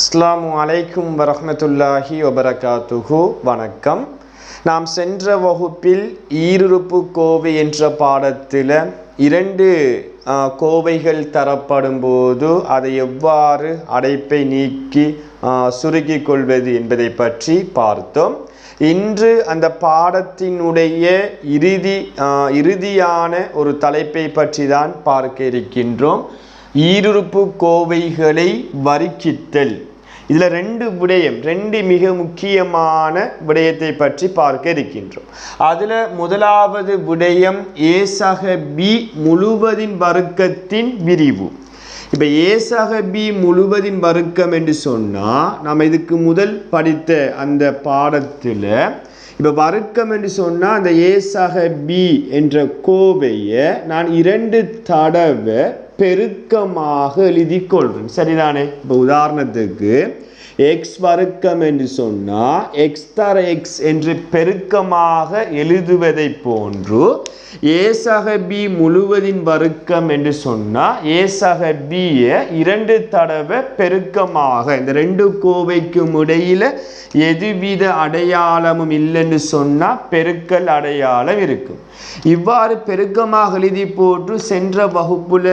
அஸ்ஸலாமு அலைக்கும் வரஹ்மத்துல்லாஹி வபரகாத்துஹு. வணக்கம். நாம் சென்ற வகுப்பில் ஈருறுப்பு கோவை என்ற பாடத்தில் இரண்டு கோவைகள் தரப்படும் போது அதை எவ்வாறு அடைப்பை நீக்கி சுருக்கிக் கொள்வது என்பதை பற்றி பார்த்தோம். இன்று அந்த பாடத்தினுடைய இறுதியான ஒரு தலைப்பை பற்றி தான் பார்க்க இருக்கின்றோம். ஈருறுப்பு கோவைகளை வரிக்கித்தல். இதில் ரெண்டு மிக முக்கியமான விடயத்தை பற்றி பார்க்க இருக்கின்றோம். அதில் முதலாவது விடயம் ஏசக பி முழுவதின் வர்க்கத்தின் விரிவு. இப்போ ஏசக பி முழுவதின் வர்க்கம் என்று சொன்னால் நம்ம இதுக்கு முதல் படித்த அந்த பாடத்தில் இப்போ வர்க்கம் என்று சொன்னால் அந்த ஏசக பி என்ற கோவையை நான் 2 தடவை பெருக்கமாக எழுதி கொள்வேன். சரிதானே? இப்போ உதாரணத்துக்கு எக்ஸ் வர்க்கம் என்று சொன்னால் எக்ஸ் தர எக்ஸ் என்று பெருக்கமாக எழுதுவதை போன்று ஏசக பி முழுவதின் வர்க்கம் என்று சொன்னால் ஏசக பியை 2 தடவை பெருக்கமாக, இந்த 2 கோவைக்கும் இடையில் எதுவித அடையாளமும் இல்லைன்னு சொன்னால் பெருக்கல் அடையாளம் இருக்கும். இவ்வாறு பெருக்கமாக எழுதி போட்டு சென்ற வகுப்புல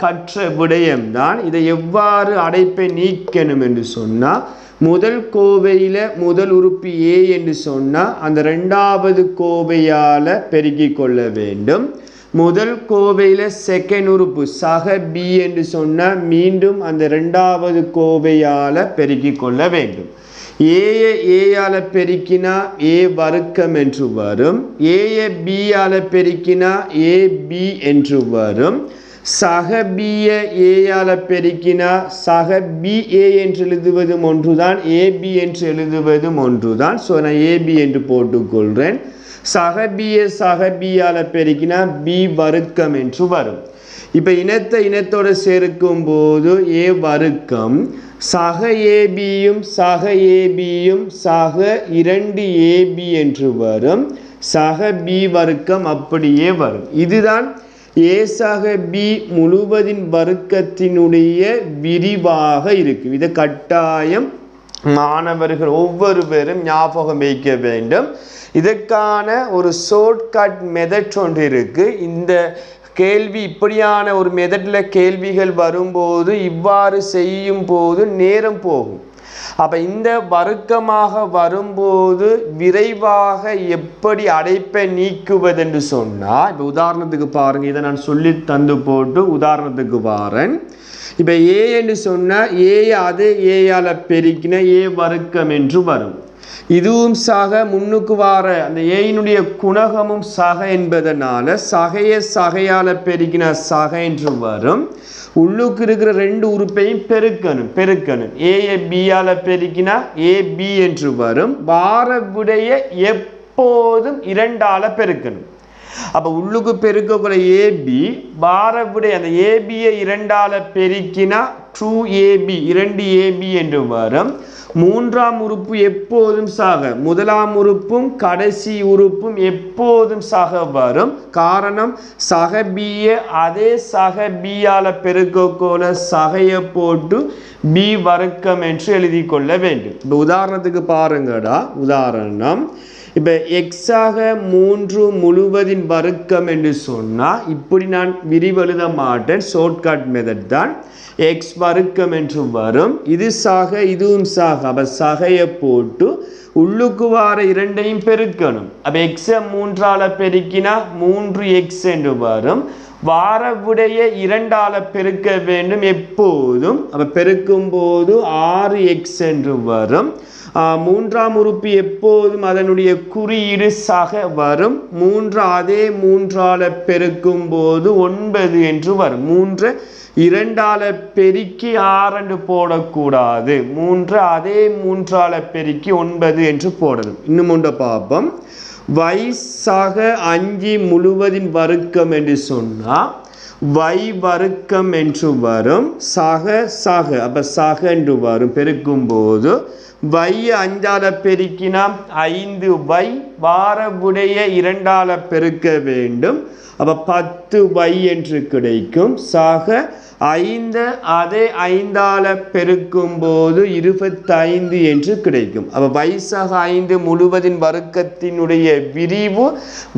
கற்ற விடயம்தான். இதை எவ்வாறு அடைப்பை நீக்கணும் என்று சொன்னால், முதல் கோவையில் முதல் உறுப்பு ஏ என்று சொன்னால் அந்த 2வது கோவையால் பெருக்கிக் கொள்ள வேண்டும். முதல் கோவையில் செகண்ட் உறுப்பு சக பி என்று சொன்னால் மீண்டும் அந்த 2வது கோவையால் பெருக்கிக் கொள்ள வேண்டும். ஏயால் பெருக்கினா ஏ வர்க்கம் என்று வரும். பியால் பெருக்கினா ஏ பி என்று வரும். சக பிய ஏயால் பெருக்கினா சக பி ஏ என்று எழுதுவதும் ஒன்றுதான், ஏபி என்று எழுதுவதும் ஒன்றுதான். ஸோ நான் ஏபி என்று போட்டுக்கொள்கிறேன். சக பியால் பெருக்கினா பி வர்க்கம் என்று வரும். இப்போ இனத்தோடு சேர்க்கும் போது ஏ வர்க்கம் சக ஏபியும் சக 2 ஏபி என்று வரும். சக பி வர்க்கம் அப்படியே வரும். இதுதான் ஏசக பி முழுவதின் வர்க்கத்தினுடைய விரிவாக இருக்கும். இதை கட்டாயம் மாணவர்கள் ஒவ்வொருவரும் ஞாபகம் வைக்க வேண்டும். இதற்கான ஒரு ஷார்ட்கட் மெத்தட் ஒன்று இருக்கு. இந்த கேள்வி இப்படியான ஒரு மெத்தடில் கேள்விகள் வரும்போது இவ்வாறு செய்யும் போது நேரம் போகும். அப்போ இந்த வர்க்கமாக வரும்போது விரைவாக எப்படி அடைப்பை நீக்குவதென்று சொன்னால், இப்போ உதாரணத்துக்கு பாருங்கள், இதை நான் சொல்லி தந்து போட்டு உதாரணத்துக்கு வாரேன். இப்போ ஏ என்று சொன்னால் அதே ஏயால் பெருக்கின ஏ வர்க்கம் என்று வரும். இதுவும் சக முன்னுக்கு வார அந்த ஏயினுடைய குணகமும் சக என்பதனால சகையால் பெருக்கின சக என்று வரும். உள்ளுக்கு இருக்கிற 2 உறுப்பையும் பெருக்கணும். பியால் பெருக்கினா ஏபி என்று வரும். வார விடைய எப்போதும் 2ஆல் பெருக்கணும். அப்போ உள்ளுக்கு பெருக்கக்கூடிய ஏபி வார விடைய அந்த ஏபியை 2ஆல் பெருக்கினா 2ab 2ab என்று வரும். 3ஆம் உறுப்பு எப்போதும் சக, முதலாம் உறுப்பும் கடைசி உறுப்பும் எப்போதும் சக வரும். காரணம் சக பியை அதே சக பியால் பெருக்கோல சகையை போட்டு பி வர்க்கம் என்று எழுதி கொள்ள வேண்டும். இப்போ உதாரணத்துக்கு பாருங்கடா, உதாரணம் இப்போ எக்ஸாக 3 முழுவதின் வர்க்கம் என்று சொன்னால் இப்படி நான் விரிவெழுத மாட்டேன். ஷார்ட்கட் மெத்தட் தான். எக்ஸ் வர்க்கம் என்று வரும். இது சக இதுவும் சக. அப்போ சகையை போட்டு உள்ளுக்கு வார 2ஐயும் பெருக்கணும். அப்போ எக்ஸை 3ஆல் பெருக்கினா 3x என்று வரும். வார விடைய 2ஆல் பெருக்க வேண்டும் எப்போதும். அப்போ பெருக்கும் போது 6x என்று வரும். 3ஆம் உறுப்பு எப்போதும் அதனுடைய குறியீடு சக வரும். 3 அதே 3ஆல் பெருக்கும் போது 9 என்று வரும். 3 2ஆல் பெருக்கி 6 என்று போடக்கூடாது. 3 அதே 3ஆல் பெருக்கி 9 என்று போடணும். இன்னும் ஒன்றை பார்ப்போம். y சக 5 முழுவதின் வர்க்கம் என்று சொன்னால் y வர்க்கம் என்று வரும். சக அப்போ சக என்று வரும். பெருக்கும் போது y 5ஆல பெருக்கினா 5y வார விடைய 2ஆல பெருக்க வேண்டும். அப்ப 10y என்று கிடைக்கும். சாக 5 அதே 5ஆல பெருக்கும் போது 25 என்று கிடைக்கும். அப்ப y சக 5 முழுவதின் வர்க்கத்தினுடைய விரிவு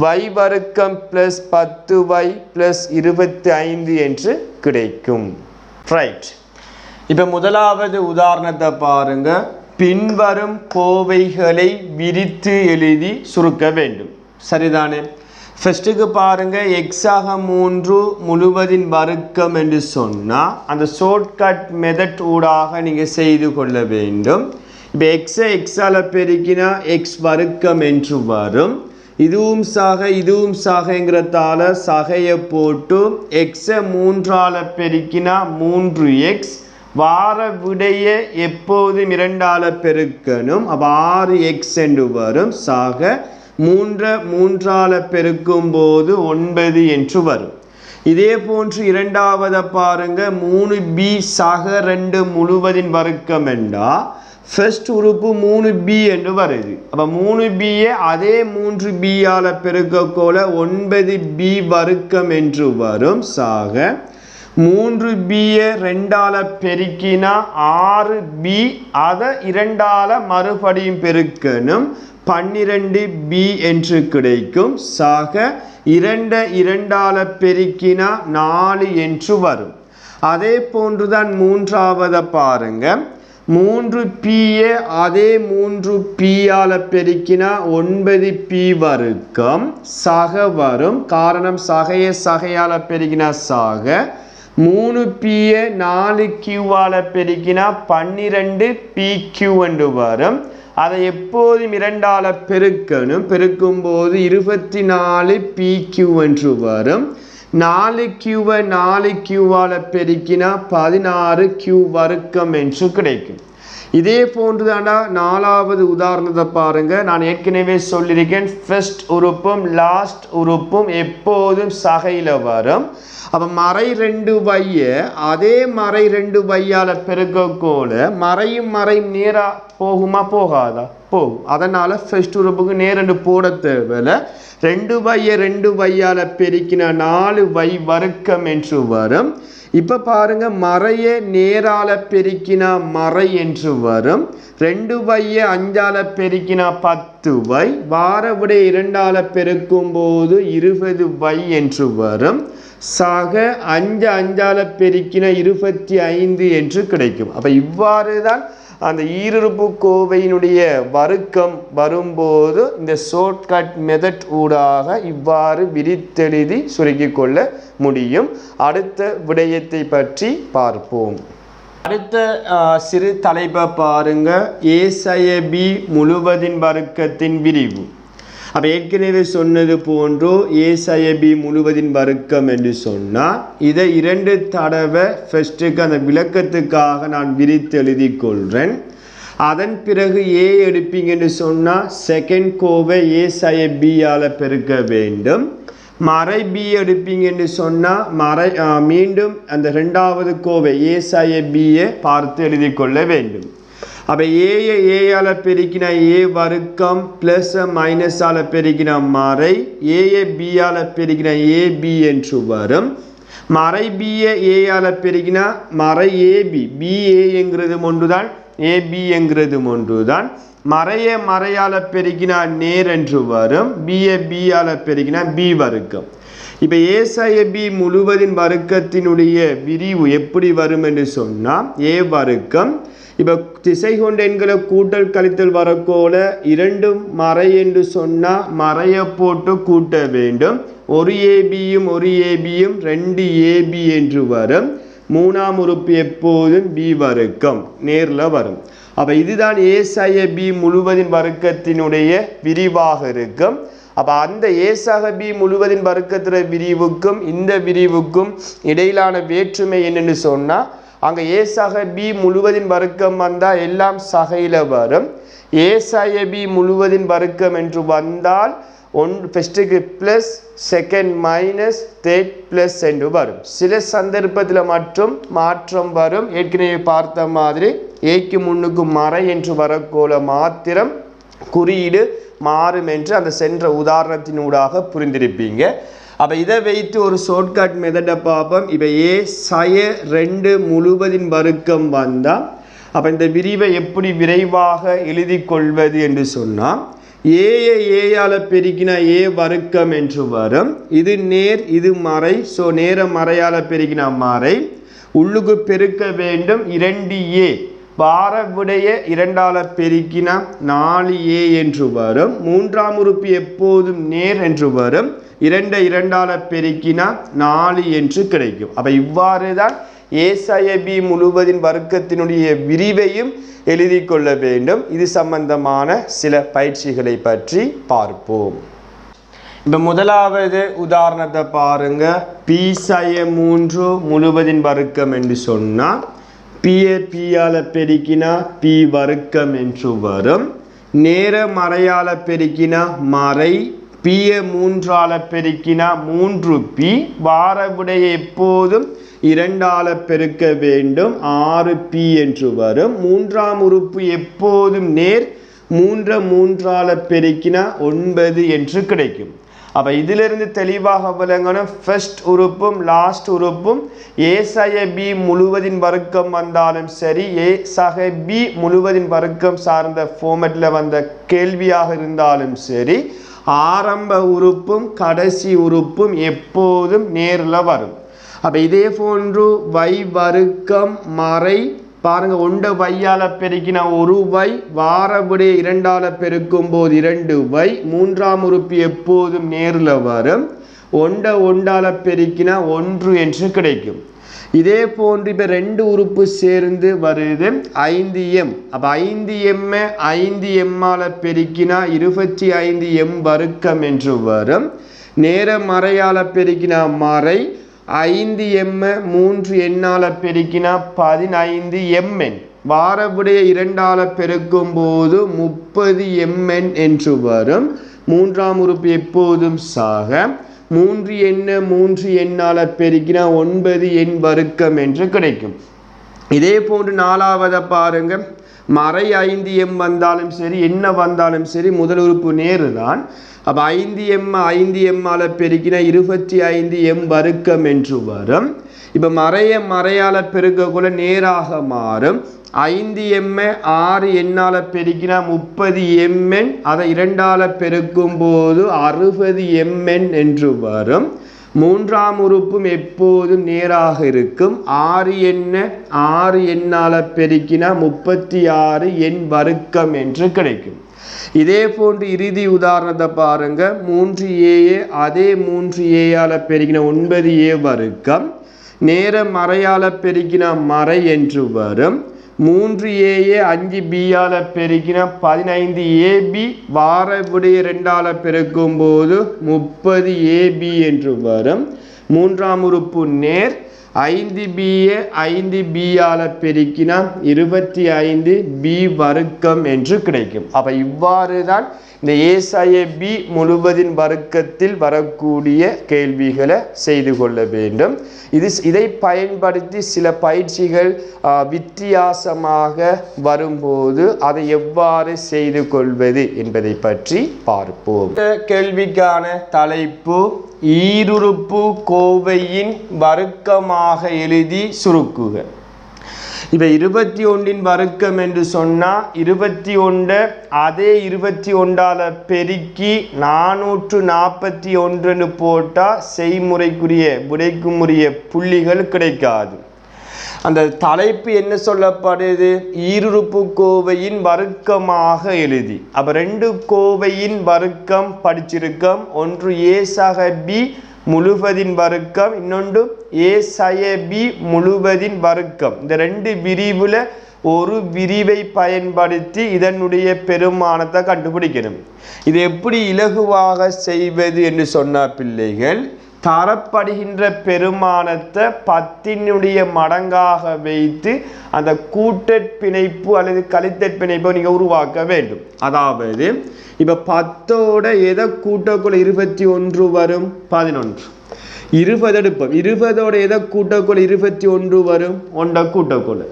y வர்க்கம் பிளஸ் 10y பிளஸ் 25 என்று கிடைக்கும். ரைட். இப்ப முதலாவது உதாரணத்தை பாருங்க. பின்வரும் கோவைகளை விரித்து எழுதி சுருக்க வேண்டும். சரிதானே? ஃபர்ஸ்ட்டுக்கு பாருங்க, எக்ஸாக 3 முழுவதின் வர்க்கம் என்று சொன்னால் அந்த ஷார்ட்கட் மெத்தட் ஊடாக நீங்கள் செய்து கொள்ள வேண்டும். இப்போ எக்ஸை எக்ஸால் பெருக்கினா எக்ஸ் வர்க்கம் என்று வரும். இதுவும் சாகைங்கிறதால சகையை போட்டு எக்ஸை 3ஆல பெருக்கினா 3x வார விடைய எப்போதும் 2ஆல பெருக்கணும். அப்போ 6x என்று வரும். சாக 3ஆல பெருக்கும் போது 9 என்று வரும். இதே போன்று இரண்டாவதை பாருங்க, 3b சக 2 முழுவதின் வர்க்கம் என்றா ஃபர்ஸ்ட் உறுப்பு 3b என்று வருது. அப்போ 3bயை அதே 3bயால பெருக்கக்கோல 9b வர்க்கம் என்று வரும். சாக 3bயை 2ஆல பெருக்கினா 6b அதை 2ஆல மறுபடியும் பெருக்கணும். 12b என்று கிடைக்கும். சாக 2ஆல பெருக்கினா 4 என்று வரும். அதே போன்றுதான் மூன்றாவதை பாருங்க, 3pயை அதே 3pயால பெருக்கினா 9p வர்க்கம் சக வரும். காரணம் சகையால பெருக்கினா சாக. 3pயை 4qவால பெருக்கினா 12pq என்று வரும். அதை எப்போதும் 2ஆல பெருக்கணும். பெருக்கும் போது 24pq என்று வரும். 4qவை 4qவால பெருக்கினா 16q வர்க்கம் என்று கிடைக்கும். இதே போன்றுதானா நாலாவது உதாரணத்தை பாருங்க. நான் ஏற்கனவே சொல்லியிருக்கேன், ஃபர்ஸ்ட் உறுப்பும் லாஸ்ட் உறுப்பும் எப்போதும் சகையில் வரும். அப்போ மறை 2y அதே மறை 2yயால பெருக்கக்கோல மறையும் நேராக போகுமா போகாதா? போகும். அதனால் ஃபர்ஸ்ட் உறுப்புக்கு நேரண்டு போட தேவையில்லை. 2y 2yயால பெருக்கினா 4y வர்க்கம் என்று வரும். இப்போ பாருங்க, மறையை நேரால பெருக்கினா மறை என்று வரும். 2y 5ஆல பெருக்கினா 10y வார விடைய 2ஆல பெருக்கும் போது 20y என்று வரும். சாக 5ஆல பெருக்கினா 25 என்று கிடைக்கும். அப்போ இவ்வாறு தான் அந்த ஈருறுப்பு கோவையினுடைய வர்க்கம் வரும்போது இந்த ஷார்ட்கட் மெத்தட் ஊடாக இவ்வாறு விரித்தெழுதி சுருக்கிக் கொள்ள முடியும். அடுத்த விடயத்தை பற்றி பார்ப்போம். அடுத்த சிறு தலைப்பை பாருங்க, a/b முழுவதின் வர்க்கத்தின் விரிவு. அப்போ ஏற்கனவே சொன்னது போன்றோ a/b முழுவதின் வர்க்கம் என்று சொன்னால் இதை 2 தடவை ஃபர்ஸ்ட்டுக்கு அந்த விளக்கத்துக்காக நான் விரித்து எழுதி கொள்கிறேன். அதன் பிறகு a எடுப்பீங்க என்று சொன்னால் செகண்ட் கோவை a/bயால் பெருக்க வேண்டும். மறை b எடுப்பீங்க என்று சொன்னால் மீண்டும் அந்த 2வது கோவை a/bயை பார்த்து எழுதி கொள்ள வேண்டும். அப்போ ஏயால் பெருக்கினா a வர்க்கம் ப்ளஸ் மைனஸால் பெருக்கினா மறை, ஏயை பியால் பெருக்கினா ab என்று வரும். மறை பியை ஏயால் பெருக்கினா மறை ab, baங்கிறது ஒன்றுதான், ab ஒன்றுதான். மறையால் பெருக்கினா நேர் என்று வரும். பியால் பெருக்கினா b வர்க்கம். இப்போ a/b முழுவதின் வர்க்கத்தினுடைய விரிவு எப்படி வரும் என்று சொன்னால் a வர்க்கம். இப்போ திசை கொண்ட எண்களை கூட்டல் கழித்தல் வரக்கோல 2 மறை என்று சொன்னால் மறையை போட்டு கூட்ட வேண்டும். ஒரு ஏபியும் 2 ab என்று வரும். 3ஆம் உறுப்பு எப்போதும் b வர்க்கம் நேரில் வரும். அப்போ இதுதான் a/b முழுவதின் வர்க்கத்தினுடைய விரிவாக இருக்கும். அப்போ அந்த a/b முழுவதின் வர்க்கத்தின விரிவுக்கும் இந்த விரிவுக்கும் இடையிலான வேற்றுமை என்னென்னு சொன்னால், அங்கே a/b முழுவதின் வர்க்கம் வந்தால் எல்லாம் சகையில் வரும். a/b முழுவதின் வர்க்கம் என்று வந்தால் ஃபர்ஸ்ட்டுக்கு plus, second minus, third plus என்று வரும். சில சந்தர்ப்பத்தில் மட்டும் மாற்றம் வரும். ஏற்கனவே பார்த்த மாதிரி ஏக்கு முன்னுக்கு மறை என்று வரக்கோல மாத்திரம் குறியீடு மாறும் என்று அந்த சென்ற உதாரணத்தினூடாக புரிந்திருப்பீங்க. அப்போ இதை வைத்து ஒரு ஷார்ட்கட் மெத்தடை பார்ப்போம். இப்போ ஏ சய 2 முழுவதின் வர்க்கம் வந்தால் அப்போ இந்த விரிவை எப்படி விரைவாக எழுதி கொள்வது என்று சொன்னால் ஏயை ஏயால் பெருக்கினா ஏ வர்க்கம் என்று வரும். இது நேர் இது மறை. ஸோ நேர மறையால் பெருக்கினா மறை. உள்ளுக்கு பெருக்க வேண்டும் 2a. வார விடைய 2ஆல் பெருக்கினா 4a என்று வரும். மூன்றாம் உறுப்பு எப்போதும் நேர் என்று வரும். 2 2ஆல் பெருக்கினா 4 என்று கிடைக்கும். அப்போ இவ்வாறு தான் ஏ சய பி முழுவதின் வர்க்கத்தினுடைய விரிவையும் எழுதி கொள்ள வேண்டும். இது சம்பந்தமான சில பயிற்சிகளை பற்றி பார்ப்போம். இப்போ முதலாவது உதாரணத்தை பாருங்க. பி சய 3 முழுவதின் வர்க்கம் என்று சொன்னால் பியை பியால் பெருக்கினா பி வர்க்கம் என்று வரும். நேர மறையால் பெருக்கினா மறை. பியை 3ஆல் பெருக்கினா 3p. வார விடைய எப்போதும் 2ஆல் பெருக்க வேண்டும் 6p என்று வரும். மூன்றாம் உறுப்பு எப்போதும் நேர். 3ஆல் பெருக்கினா 9 என்று கிடைக்கும். அப்போ இதிலிருந்து தெளிவாக விளங்கணும். ஃபர்ஸ்ட் உறுப்பும் லாஸ்ட் உறுப்பும் ஏ சக பி முழுவதின் வர்க்கம் வந்தாலும் சரி, ஏ சக பி முழுவதின் வர்க்கம் சார்ந்த ஃபார்மேட்டில் வந்த கேள்வியாக இருந்தாலும் சரி, ஆரம்ப உறுப்பும் கடைசி உறுப்பும் எப்போதும் நேரில் வரும். அப்போ இதே போன்று வை வர்க்கம் மறை பாருங்க. 1 வையால் பெருக்கினா 1 வை. வார விடைய 2ஆல் பெருக்கும் போது 2 வை. மூன்றாம் உறுப்பு எப்போதும் நேரில் வரும். 1ஆல் பெருக்கினா 1 என்று கிடைக்கும். இதே போன்று இப்போ 2 உறுப்பு சேர்ந்து வருது 5m. அப்போ 5m 5m பெருக்கினா 25m வர்க்கம் என்று வரும். நேர மறையால் பெருக்கினா மறை. 5m 3n பெருக்கினா 15mn. வார விடைய 2ஆல் பெருக்கும் போது 30mn என்று வரும். மூன்றாம் உறுப்பு எப்போதும் சாக. 3n பெருக்கினா 9n வர்க்கம் என்று கிடைக்கும். இதே போன்று நாலாவதை பாருங்க. மறை 5m வந்தாலும் சரி என்ன வந்தாலும் சரி முதல் உறுப்பு நேரு தான். அப்போ 5m பெருக்கினா 25m வர்க்கம் என்று வரும். இப்போ மறையால் பெருக்கக்குள்ள நேராக மாறும். 5m 6n பெருக்கினா 30mn. அதை 2ஆல் பெருக்கும் போது 60mn என்று வரும். மூன்றாம் உறுப்பும் எப்போதும் நேராக இருக்கும். 6n பெருக்கினா 36n வர்க்கம் என்று கிடைக்கும். இதே போன்று இறுதி உதாரணத்தை பாருங்க. 3a அதே 3a பெருக்கினா 9a வர்க்கம். நேர மறையால் பெருக்கினா மறை என்று வரும். 3a 5b பெருக்கினா 15ab. வார விடைய 2ஆல் பெருக்கும் போது 30ab என்று வரும். மூன்றாம் உறுப்பு நேர். 5b 5b பெருக்கினா 25b வர்க்கம் என்று கிடைக்கும். அப்போ இவ்வாறு தான் இந்த ஏ சய பி முழுவதின் வர்க்கத்தில் வரக்கூடிய கேள்விகளை செய்து கொள்ள வேண்டும். இதை பயன்படுத்தி சில பயிற்சிகள் வித்தியாசமாக வரும்போது அதை எவ்வாறு செய்து கொள்வது என்பதை பற்றி பார்ப்போம். இந்த கேள்விக்கான தலைப்பு ஈருறுப்பு கோவையின் வர்க்கமாக எழுதி சுருக்குக. இப்போ 21 வர்க்கம் என்று சொன்னால் 21 அதே 21ஆல் பெருக்கி 441 போட்டால் செய்முறைக்குரிய விடைக்குரிய புள்ளிகள் கிடைக்காது. அந்த தலைப்பு என்ன சொல்லப்படுது? ஈருறுப்பு கோவையின் வர்க்கமாக எழுதி. அப்போ 2 கோவையின் வர்க்கம் படிச்சிருக்கோம். ஒன்று ஏ சக பி முழுவதின் வர்க்கம், இன்னொன்று ஏ சய பி முழுவதின் வர்க்கம். இந்த 2 விரிவில் ஒரு விரிவை பயன்படுத்தி இதனுடைய பெருமானத்தை கண்டுபிடிக்கணும். இது எப்படி இலகுவாக செய்வது என்று சொன்ன பிள்ளைகள், தரப்படுகின்ற பெருமானத்தை 10 மடங்காக வைத்து அந்த கூட்டற் பிணைப்பு அல்லது கழித்தற் பிணைப்பை நீங்கள் உருவாக்க வேண்டும். அதாவது இப்போ 10ஓட எதை கூட்டக்குள்ள 21 வரும்? 11. 20 எடுப்போம். 20ஓட எதை கூட்டக்கோள் 21 வரும், 1 கூட்டக்கோள்.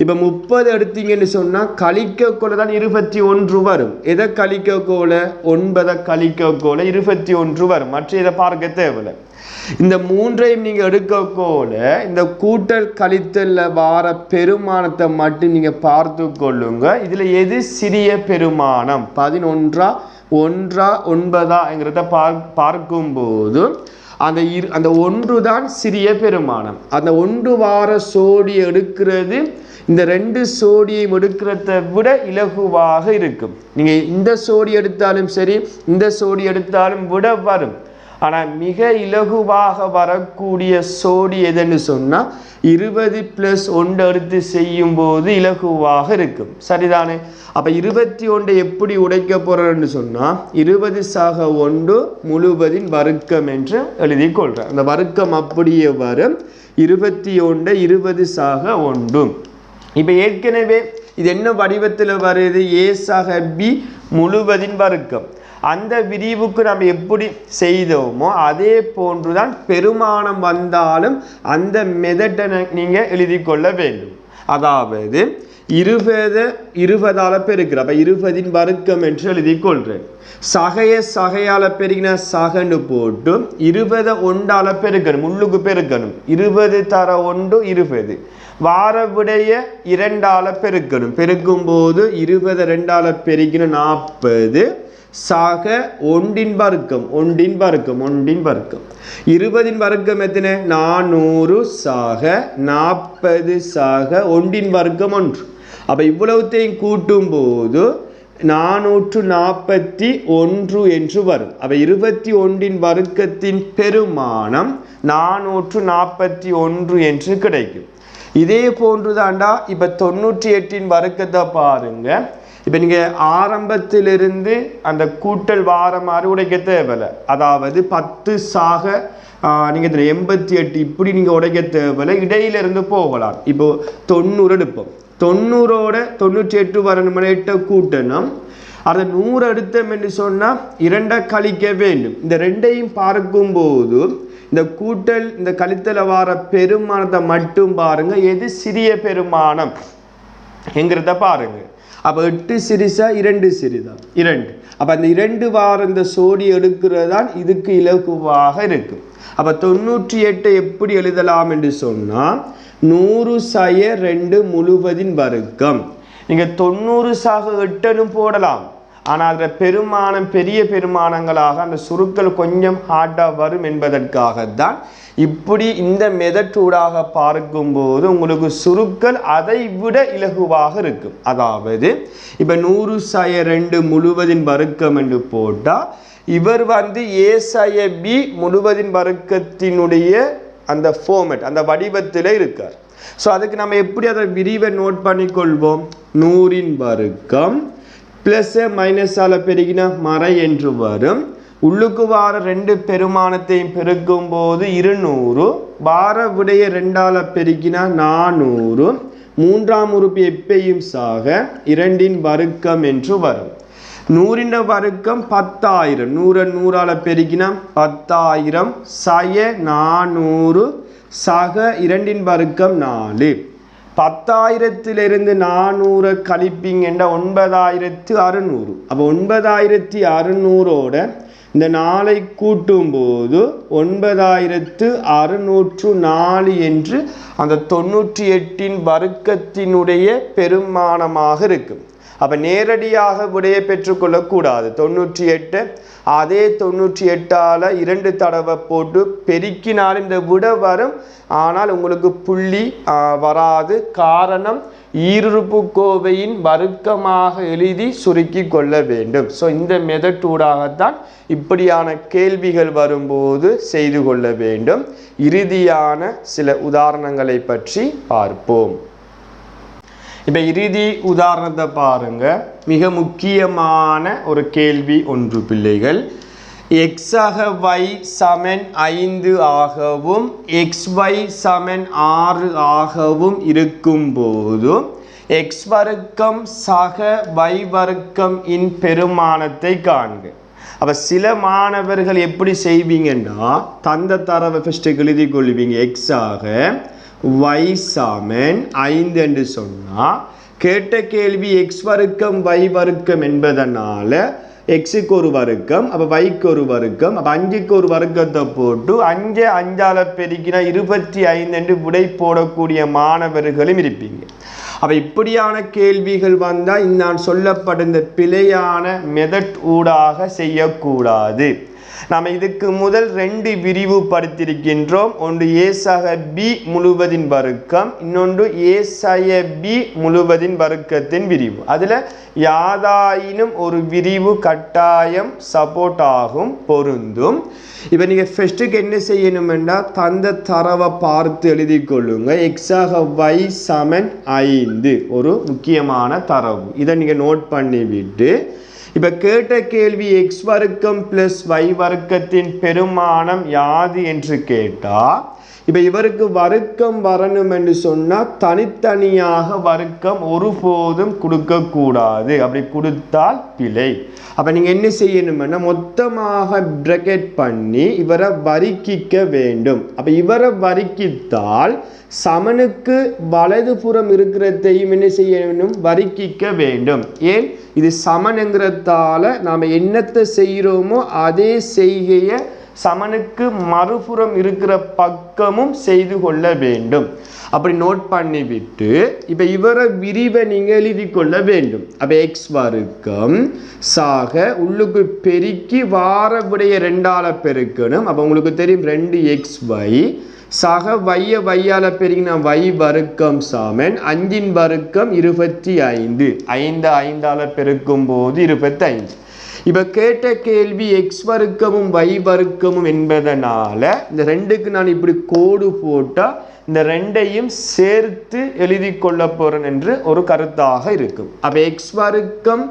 இப்போ 30 எடுத்தீங்கன்னு சொன்னால் கழிக்கக்கோள் தான் 21 வரும். எதை கழிக்கக்கோள், 9 கழிக்கக்கோள் 21 வரும். மற்ற இதை பார்க்க தேவையில்லை. இந்த மூன்றையும் நீங்கள் எடுக்கக்கோல இந்த கூட்டல் கழித்தல்ல வார பெருமானத்தை மட்டும் நீங்கள் பார்த்து கொள்ளுங்க. இதில் எது சிறிய பெருமானம், 11ஆ 1ஆ 9ஆங்கிறத பார்க்கும்போது அந்த 1 தான் சிறிய பெருமானம். அந்த 1 வார சோடி எடுக்கிறது இந்த 2 சோடியை எடுக்கிறத விட இலகுவாக இருக்கும். நீங்கள் இந்த சோடி எடுத்தாலும் சரி, இந்த சோடி எடுத்தாலும் விட வரும். ஆனால் மிக இலகுவாக வரக்கூடிய சோடி எதுன்னு சொன்னால் 20 + 1 எடுத்து செய்யும் போது இலகுவாக இருக்கும். சரிதானே? அப்போ 21 எப்படி உடைக்க போகிறோன்னு சொன்னால் 20 சாக 1 முழுவதின் வர்க்கம் என்று எழுதி கொள்கிறேன். அந்த வர்க்கம் அப்படியே வரும். 21 20 சாக 1. இப்போ ஏற்கனவே இது என்ன வடிவத்தில் வருது, a சாக b முழுவதின் வர்க்கம். அந்த விரிவுக்கு நம்ம எப்படி செய்தோமோ அதே போன்றுதான் பெருமானம் வந்தாலும் அந்த மெத்தடை நீங்கள் எழுதி கொள்ள வேண்டும். அதாவது 20ஆல் பெருக்கிற, அப்போ 20இன் வர்க்கம் என்று எழுதி கொள்கிறேன். சகையால் பெருக்கின சகன்னு போட்டு 20 1ஆல் பெருக்கணும், முள்ளுக்கு பெருக்கணும். 20 தர 1 20. வார விடைய 2ஆல் பெருக்கணும். பெருக்கும் போது 20 2ஆல் பெருக்கின 40 சாக 1இன் வர்க்கம் 20இன் வர்க்கம் எத்தனை, 400 சாக 40 சாக 1இன் வர்க்கம் 1. அப்போ இவ்வளவுத்தையும் கூட்டும் போது 441 என்று வரும். அப்போ 21இன் வர்க்கத்தின் பெருமானம் 441 என்று கிடைக்கும். இதே போன்றுதாண்டா இப்போ 98இன் வர்க்கத்தை பாருங்க. இப்போ நீங்கள் ஆரம்பத்திலிருந்து அந்த கூட்டல் வார மாதிரி உடைக்க தேவையில்லை. அதாவது 10 சாக நீங்கள் 88 இப்படி நீங்கள் உடைக்க தேவையில்லை, இடையிலிருந்து போகலாம். இப்போ 90 எடுப்போம். 90ஓட 98 வரணும்னா 8 கூட்டணும். அதை 100 எடுத்தோம் என்று சொன்னால் 2 கழிக்க வேண்டும். இந்த 2ஐயும் பார்க்கும்போது இந்த கூட்டல் இந்த கழித்தல வார பெருமானத்தை மட்டும் பாருங்க, எது சிறிய பெருமானம் என்கிறத பாருங்க. அப்போ 8 சிறிசா 2 சிறிதா 2. அப்போ அந்த 2 வார இந்த சோடி எடுக்கிறது தான் இதுக்கு இலகுவாக இருக்கும். அப்போ 98 எப்படி எழுதலாம் என்று சொன்னால் 100 சாய 2 முழுவதின் வர்க்கம். நீங்கள் 90 சாக 8ன்னு போடலாம். ஆனால் அதில் பெருமானம் பெரிய பெருமானங்களாக அந்த சுருக்கள் கொஞ்சம் ஹார்டாக வரும் என்பதற்காகத்தான் இப்படி இந்த மெதட்டூடாக பார்க்கும்போது உங்களுக்கு சுருக்கள் அதை விட இலகுவாக இருக்கும். அதாவது இப்போ 100 சாய 2 முழுவதின் வர்க்கம் என்று போட்டால் இவர் a சாய b முழுவதின் வர்க்கத்தினுடைய அந்த ஃபார்மேட் அந்த வடிவத்தில் இருக்கார். ஸோ அதுக்கு நம்ம எப்படி அதை விரிவை நோட் பண்ணிக்கொள்வோம், 100இன் வர்க்கம் ப்ளஸ் மைனஸால் பெருகினா மறை என்று வரும். உள்ளுக்கு வார 2 பெருமானத்தையும் பெருக்கும் போது 200, வார விடைய 2ஆல் பெருக்கினா 400, 3ஆம் உறுப்பு எப்பையும் சாக 2இன் வர்க்கம் என்று வரும். 100இன் வர்க்கம் 10,000, 100ஆல் பெருக்கினா 10,000 சாய 400 சாக 2இன் வர்க்கம் 4. 10,000லிருந்து 400 கழிப்பீங்கன்னா 9,600. அப்போ 9,600ஓட இந்த 4ஐ கூட்டும் போது 9,604 என்று அந்த 98இன் வர்க்கத்தினுடைய பெருமானமாக இருக்கும். அப்போ நேரடியாக விடையை பெற்றுக்கொள்ளக்கூடாது. 98 அதே 98ஆல் 2 தடவை போட்டு பெருக்கினாலும் இந்த விட வரும். ஆனால் உங்களுக்கு புள்ளி வராது. காரணம் ஈருறுப்பு கோவையின் வர்க்கமாக எழுதி சுருக்கி கொள்ள வேண்டும். ஸோ இந்த மெதட்டூடாகத்தான் இப்படியான கேள்விகள் வரும்போது செய்து கொள்ள வேண்டும். இறுதியான சில உதாரணங்களை பற்றி பார்ப்போம். இப்போ இறுதி உதாரணத்தை பாருங்க. மிக முக்கியமான ஒரு கேள்வி ஒன்று பிள்ளைகள். x ஆக y சமன் 5 ஆகவும் xy சமன் 6 ஆகவும் இருக்கும்போது x வர்க்கம் சக y வர்க்கம் இன் பெருமானத்தை காண்க. அப்போ சில மாணவர்கள் எப்படி செய்வீங்கன்னா தந்த தரவை ஃபஸ்ட்டு எழுதி கொள்வீங்க. எக்ஸாக y சமன் 5 என்று சொன்னால் கேட்ட கேள்வி எக்ஸ் வர்க்கம் y வர்க்கம் என்பதனால எக்ஸுக்கு ஒரு வர்க்கம், அப்போ வைக்கு ஒரு வர்க்கம், அப்போ 5க்கு ஒரு வர்க்கத்தை போட்டு 5 5ஆல் பெருக்கினா 25 என்று விடை போடக்கூடிய மாணவர்களும் இருப்பீங்க. அப்போ இப்படியான கேள்விகள் வந்தால் நான் சொல்லப்பட்ட இந்த பிழையான மெதட் ஊடாக செய்யக்கூடாது. நாம் இதுக்கு முதல் 2 விரிவுபடுத்தியிருக்கின்றோம். ஒன்று a சக b முழுவதின் வர்க்கம், இன்னொன்று a சய b முழுவதின் வர்க்கத்தின் விரிவு. அதில் யாதாயினும் ஒரு விரிவு கட்டாயம் சப்போர்ட் ஆகும், பொருந்தும். இப்போ நீங்கள் ஃபஸ்ட்டுக்கு என்ன செய்யணுமெண்டா தந்த தரவை பார்த்து எழுதி கொள்ளுங்க. எக்ஸாக y சமன் 5 ஒரு முக்கியமான தரவு. இதை நீங்கள் நோட் பண்ணிவிட்டு இப்போ கேட்ட கேள்வி எக்ஸ் வர்க்கம் ப்ளஸ் y வர்க்கத்தின் பெருமானம் யாது என்று கேட்டால், இப்போ இவருக்கு வர்க்கம் வரணும் என்று சொன்னால் தனித்தனியாக வர்க்கம் ஒருபோதும் கொடுக்கக்கூடாது. அப்படி கொடுத்தால் பிழை. அப்போ நீங்கள் என்ன செய்யணும்னா மொத்தமாக பிரக்கெட் பண்ணி இவரை வரிக்கிக்க வேண்டும். அப்போ இவரை வரிக்கித்தால் சமனுக்கு வலதுபுறம் இருக்கிறதையும் என்ன செய்ய வேண்டும்? வரிக்கிக்க வேண்டும். ஏன்? இது சமன்ங்கிறதால நாம் என்னத்தை செய்கிறோமோ அதே செய்கையை சமனுக்கு மறுபுறம் இருக்கிற பக்கமும் செய்து கொள்ள வேண்டும். அப்படி நோட் பண்ணிவிட்டு இப்போ இவரை விரிவை நீங்கள் எழுதி கொள்ள வேண்டும். அப்போ எக்ஸ் வர்க்கம் சாக உள்ளுக்கு பெருக்கி வார விடைய 2ஆல் பெருக்கணும். அப்போ உங்களுக்கு தெரியும் 2xy சக வைய வையால் பெருக்கினா y வர்க்கம் சமன் 5ன் வர்க்கம் 25. 5 5ஆல் பெருக்கும் போது 25. இப்போ கேட்ட கேள்வி எக்ஸ் வர்க்கமும் y வர்க்கமும் என்பதனால இந்த 2க்கு நான் இப்படி கோடு போட்டால் இந்த 2ஐயும் சேர்த்து எழுதி கொள்ள போகிறேன் என்று ஒரு கருத்தாக இருக்கும். அப்போ எக்ஸ் வர்க்கம்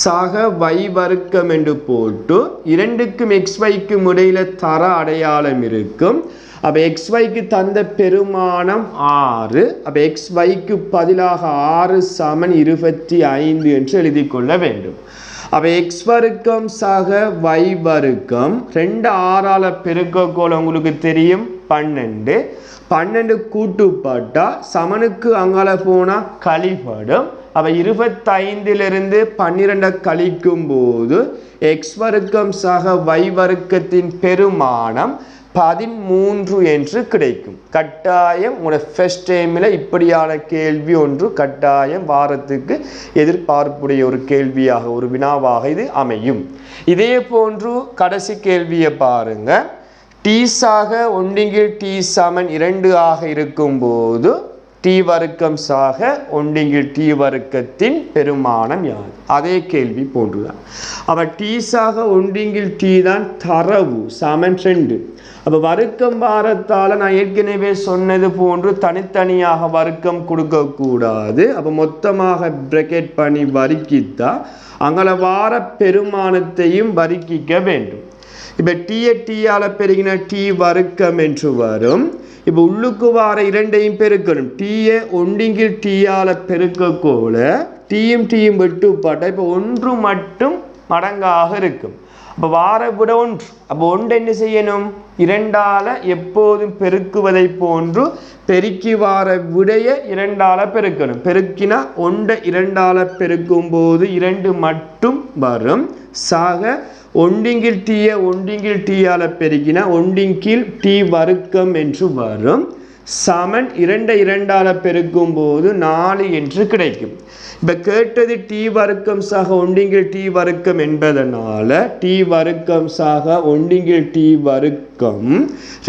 சக y வர்க்கம் என்று போட்டு 2க்கும் xyக்கும் இடையில தர அடையாளம் இருக்கும். அப்போ xyக்கு தந்த பெருமானம் 6. அப்போ xyக்கு பதிலாக 6 சமன் 25 என்று எழுதி கொள்ள வேண்டும். அப்போ எக்ஸ் வர்க்கம் சக y வர்க்கம் 2 6ஆல் பெருக்கக்கோள் உங்களுக்கு தெரியும் 12. 12 கூட்டுப்பட்டா சமனுக்கு அங்கால போனால் கழிப்படும். அப்போ 25லிருந்து 12 கழிக்கும் போது எக்ஸ் வர்க்கம் சக y வர்க்கத்தின் பெருமானம் 13 என்று கிடைக்கும். கட்டாயம் உங்களோட ஃபர்ஸ்ட் டைமில் இப்படியான கேள்வி ஒன்று கட்டாயம் வாரத்துக்கு எதிர்பார்ப்புடைய ஒரு கேள்வியாக ஒரு வினாவாக இது அமையும். இதே போன்று கடைசி கேள்வியை பாருங்க. டி சாக 1 டி சமன் 2 ஆக இருக்கும்போது டி வர்க்கம் சாக 1 டி வர்க்கத்தின் பெருமானம் யாது? அதே கேள்வி போன்றுதான். அப்போ டி சாக 1 டி தான் தரவு சமன் 2. அப்போ வர்க்கம் வாரத்தால் நான் ஏற்கனவே சொன்னது போன்று தனித்தனியாக வர்க்கம் கொடுக்கக்கூடாது. அப்போ மொத்தமாக பிரக்கெட் பண்ணி வரிக்கித்தா அங்கே வார பெருமானத்தையும் வரிக்கிக்க வேண்டும். இப்போ டீயால் பெருகின டி வர்க்கம் என்று வரும். இப்போ உள்ளுக்கு வார 2ஐயும் பெருக்கணும். டீயை 1 டீயால் பெருக்கக்கோல டீயும் வெட்டுப்பாட்டா இப்போ 1 மட்டும் மடங்காக இருக்கும். அப்போ வார விட 1. அப்போ 1 என்ன செய்யணும்? 2ஆல் எப்போதும் பெருக்குவதை போன்று பெருக்கி வார விடைய 2ஆல் பெருக்கணும். பெருக்கினா 1 2ஆல் பெருக்கும் போது 2 மட்டும் வரும். சாக 1 டீயை 1 டீயால் பெருக்கினா 1 டி வர்க்கம் என்று வரும். சமன் 2 2ஆல் பெருக்கும் போது 4 என்று கிடைக்கும். இப்போ கேட்டது டி வர்க்கம் சாக 1 டி வர்க்கம் என்பதனால டி வர்க்கம் சாக 1 டி வர்க்கம்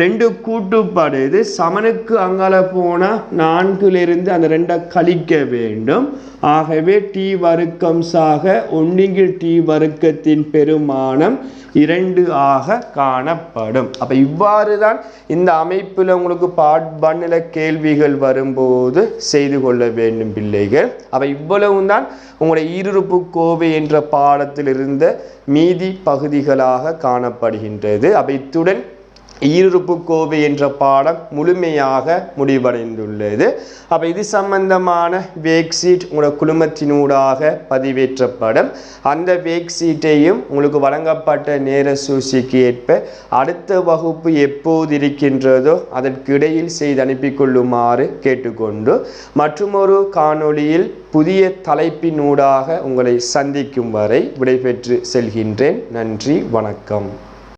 2 கூட்டுப்படுது. சமனுக்கு அங்கால போனால் 4லிருந்து அந்த 2 கழிக்க வேண்டும். ஆகவே டி வர்க்கம் சாக 1 டி வர்க்கத்தின் பெருமானம் 2 ஆக காணப்படும். அப்போ இவ்வாறு தான் இந்த அமைப்பில் உங்களுக்கு பார்ட் 1ல் கேள்விகள் வரும்போது செய்து கொள்ள வேண்டும் பிள்ளைகள். அப்போ இவ்வளவும் தான் உங்களுடைய ஈருறுப்பு கோவை என்ற பாடத்தில் இருந்த மீதி பகுதிகளாக காணப்படுகின்றது. அப்போ இத்துடன் ஈருறுப்புக்கோவை என்ற பாடம் முழுமையாக முடிவடைந்துள்ளது. அப்போ இது சம்பந்தமான வேக் ஷீட் உங்களோட குழுமத்தினூடாக பதிவேற்றப்படும். அந்த வேக் ஷீட்டையும் உங்களுக்கு வழங்கப்பட்ட நேர சூழ்ச்சிக்கு ஏற்ப அடுத்த வகுப்பு எப்போது இருக்கின்றதோ அதற்கு இடையில் செய்து அனுப்பி கொள்ளுமாறு கேட்டுக்கொண்டு மற்றுமொரு காணொளியில் புதிய தலைப்பினூடாக உங்களை சந்திக்கும் வரை விடைபெற்று செல்கின்றேன். நன்றி, வணக்கம்.